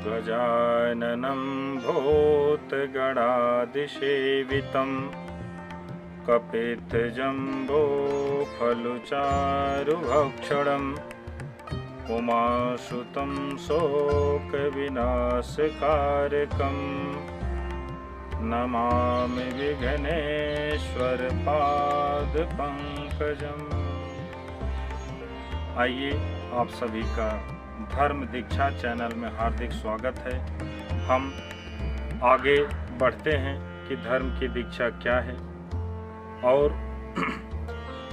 गजाननं भूतगणादिसेवितं कपित्थजम्बोफलचारुभक्षणम् उमासुतं शोकविनाशकारकं नमामि विघ्नेश्वर पादपंकजम्। आइए, आप सभी का धर्म दीक्षा चैनल में हार्दिक स्वागत है। हम आगे बढ़ते हैं कि धर्म की दीक्षा क्या है, और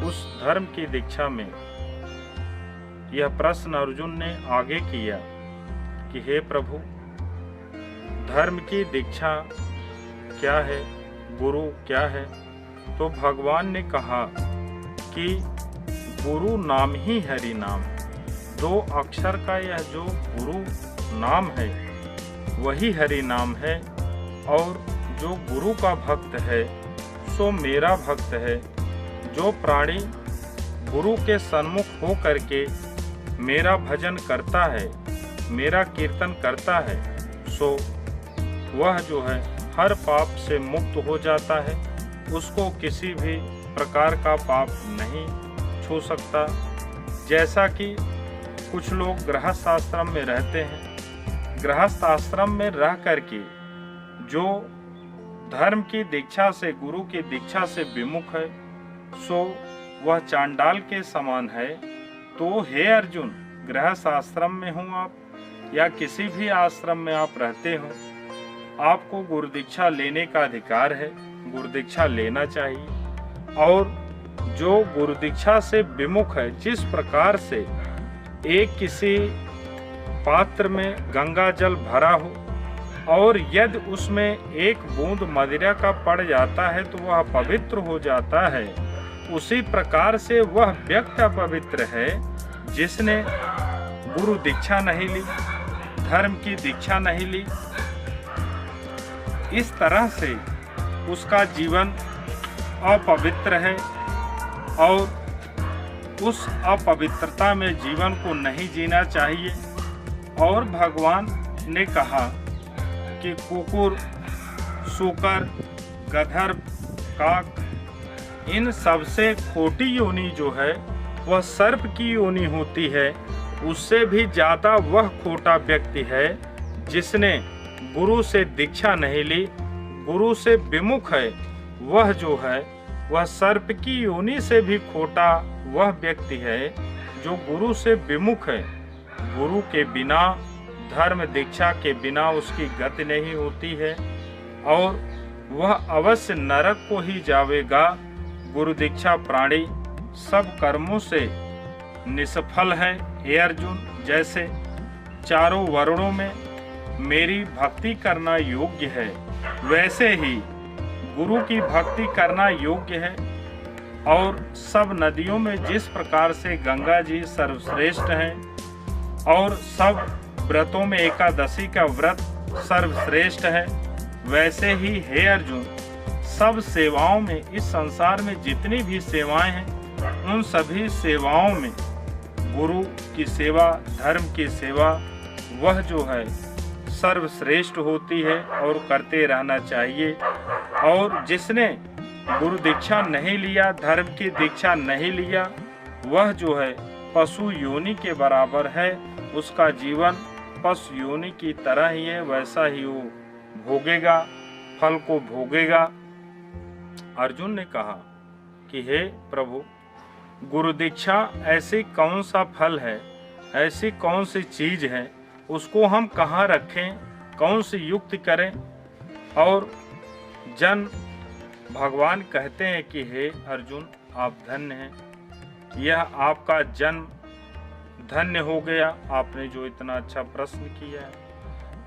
उस धर्म की दीक्षा में यह प्रश्न अर्जुन ने आगे किया कि हे प्रभु, धर्म की दीक्षा क्या है, गुरु क्या है? तो भगवान ने कहा कि गुरु नाम ही हरि नाम। 2 अक्षर का यह जो गुरु नाम है वही हरि नाम है, और जो गुरु का भक्त है सो मेरा भक्त है। जो प्राणी गुरु के सन्मुख हो करके मेरा भजन करता है, मेरा कीर्तन करता है, सो वह जो है हर पाप से मुक्त हो जाता है। उसको किसी भी प्रकार का पाप नहीं छू सकता। जैसा कि कुछ लोग गृहस्थ आश्रम में रहते हैं, गृहस्थ आश्रम में रह करके जो धर्म की दीक्षा से, गुरु की दीक्षा से विमुख है, सो वह चांडाल के समान है। तो हे अर्जुन, गृहस्थ आश्रम में हो आप या किसी भी आश्रम में आप रहते हो, आपको गुरु दीक्षा लेने का अधिकार है, गुरु दीक्षा लेना चाहिए। और जो गुरु दीक्षा से विमुख है, जिस प्रकार से एक किसी पात्र में गंगा जल भरा हो और यदि उसमें एक बूंद मदिरा का पड़ जाता है तो वह पवित्र हो जाता है, उसी प्रकार से वह व्यक्ति अपवित्र है जिसने गुरु दीक्षा नहीं ली, धर्म की दीक्षा नहीं ली। इस तरह से उसका जीवन अपवित्र है, और उस अपवित्रता में जीवन को नहीं जीना चाहिए। और भगवान ने कहा कि कुकुर, सूकर, गधर्व, काक, इन सबसे खोटी योनि जो है वह सर्प की योनि होती है। उससे भी ज़्यादा वह खोटा व्यक्ति है जिसने गुरु से दीक्षा नहीं ली, गुरु से विमुख है। वह जो है वह सर्प की योनि से भी खोटा वह व्यक्ति है जो गुरु से विमुख है। गुरु के बिना, धर्म दीक्षा के बिना उसकी गति नहीं होती है, और वह अवश्य नरक को ही जावेगा। गुरु दीक्षा प्राणी सब कर्मों से निष्फल है। हे अर्जुन, जैसे चारों वर्णों में मेरी भक्ति करना योग्य है, वैसे ही गुरु की भक्ति करना योग्य है। और सब नदियों में जिस प्रकार से गंगा जी सर्वश्रेष्ठ हैं, और सब व्रतों में एकादशी का व्रत सर्वश्रेष्ठ है, वैसे ही हे अर्जुन, सब सेवाओं में, इस संसार में जितनी भी सेवाएं हैं, उन सभी सेवाओं में गुरु की सेवा, धर्म की सेवा, वह जो है सर्वश्रेष्ठ होती है और करते रहना चाहिए। और जिसने गुरु दीक्षा नहीं लिया, धर्म की दीक्षा नहीं लिया, वह जो है पशु योनि के बराबर है। उसका जीवन पशु योनि की तरह ही है, वैसा ही वो भोगेगा, फल को भोगेगा। अर्जुन ने कहा कि हे प्रभु, गुरु दीक्षा ऐसी कौन सा फल है, ऐसी कौन सी चीज है, उसको हम कहाँ रखें, कौन सी युक्ति करें? और जन भगवान कहते हैं कि हे अर्जुन, आप धन्य हैं, यह आपका जन्म धन्य हो गया, आपने जो इतना अच्छा प्रश्न किया है।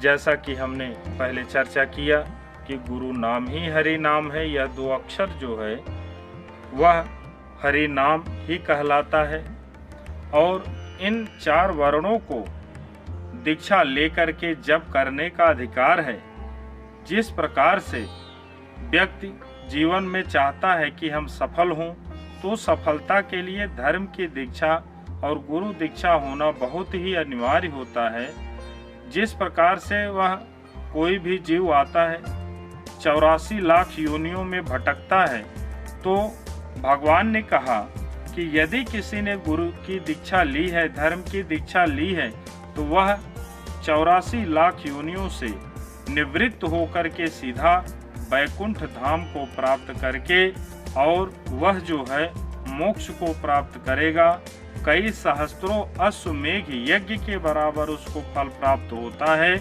जैसा कि हमने पहले चर्चा किया कि गुरु नाम ही हरि नाम है। यह 2 अक्षर जो है वह हरि नाम ही कहलाता है, और इन 4 वर्णों को दीक्षा लेकर के जप करने का अधिकार है। जिस प्रकार से व्यक्ति जीवन में चाहता है कि हम सफल हों, तो सफलता के लिए धर्म की दीक्षा और गुरु दीक्षा होना बहुत ही अनिवार्य होता है। जिस प्रकार से वह कोई भी जीव आता है 84 लाख योनियों में भटकता है, तो भगवान ने कहा कि यदि किसी ने गुरु की दीक्षा ली है, धर्म की दीक्षा ली है, तो वह 84 लाख योनियों से निवृत्त होकर के सीधा वैकुंठ धाम को प्राप्त करके और वह जो है मोक्ष को प्राप्त करेगा। कई सहस्त्रों अश्वमेघ यज्ञ के बराबर उसको फल प्राप्त होता है।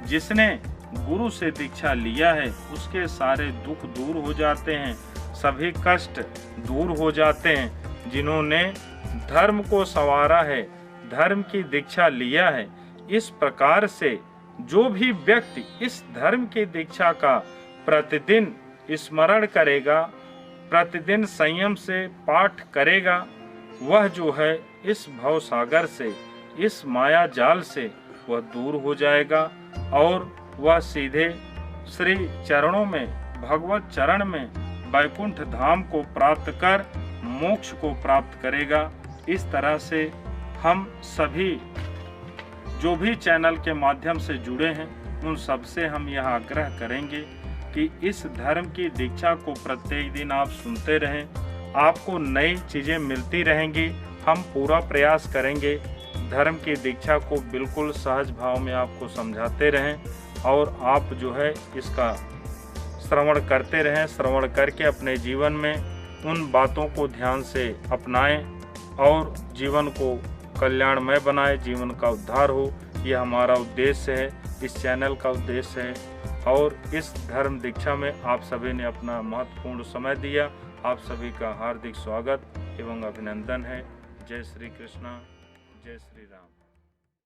जिसने गुरु से दीक्षा लिया है उसके सारे दुख दूर हो जाते हैं, सभी कष्ट दूर हो जाते हैं। जिन्होंने धर्म को संवारा है, धर्म की दीक्षा लिया है, इस प्रकार से जो भी व्यक्ति इस धर्म की दीक्षा का प्रतिदिन स्मरण करेगा, प्रतिदिन संयम से पाठ करेगा, वह जो है इस भव सागर से, इस माया जाल से वह दूर हो जाएगा और वह सीधे श्री चरणों में, भगवत चरण में वैकुंठ धाम को प्राप्त कर मोक्ष को प्राप्त करेगा। इस तरह से हम सभी जो भी चैनल के माध्यम से जुड़े हैं उन सबसे हम यह आग्रह करेंगे कि इस धर्म की दीक्षा को प्रत्येक दिन आप सुनते रहें, आपको नई चीज़ें मिलती रहेंगी। हम पूरा प्रयास करेंगे धर्म की दीक्षा को बिल्कुल सहज भाव में आपको समझाते रहें और आप जो है इसका श्रवण करते रहें। श्रवण करके अपने जीवन में उन बातों को ध्यान से अपनाएं और जीवन को कल्याणमय बनाएं, जीवन का उद्धार हो। यह हमारा उद्देश्य है, इस चैनल का उद्देश्य है। और इस धर्म दीक्षा में आप सभी ने अपना महत्वपूर्ण समय दिया। आप सभी का हार्दिक स्वागत एवं अभिनंदन है। जय श्री कृष्णा, जय श्री राम।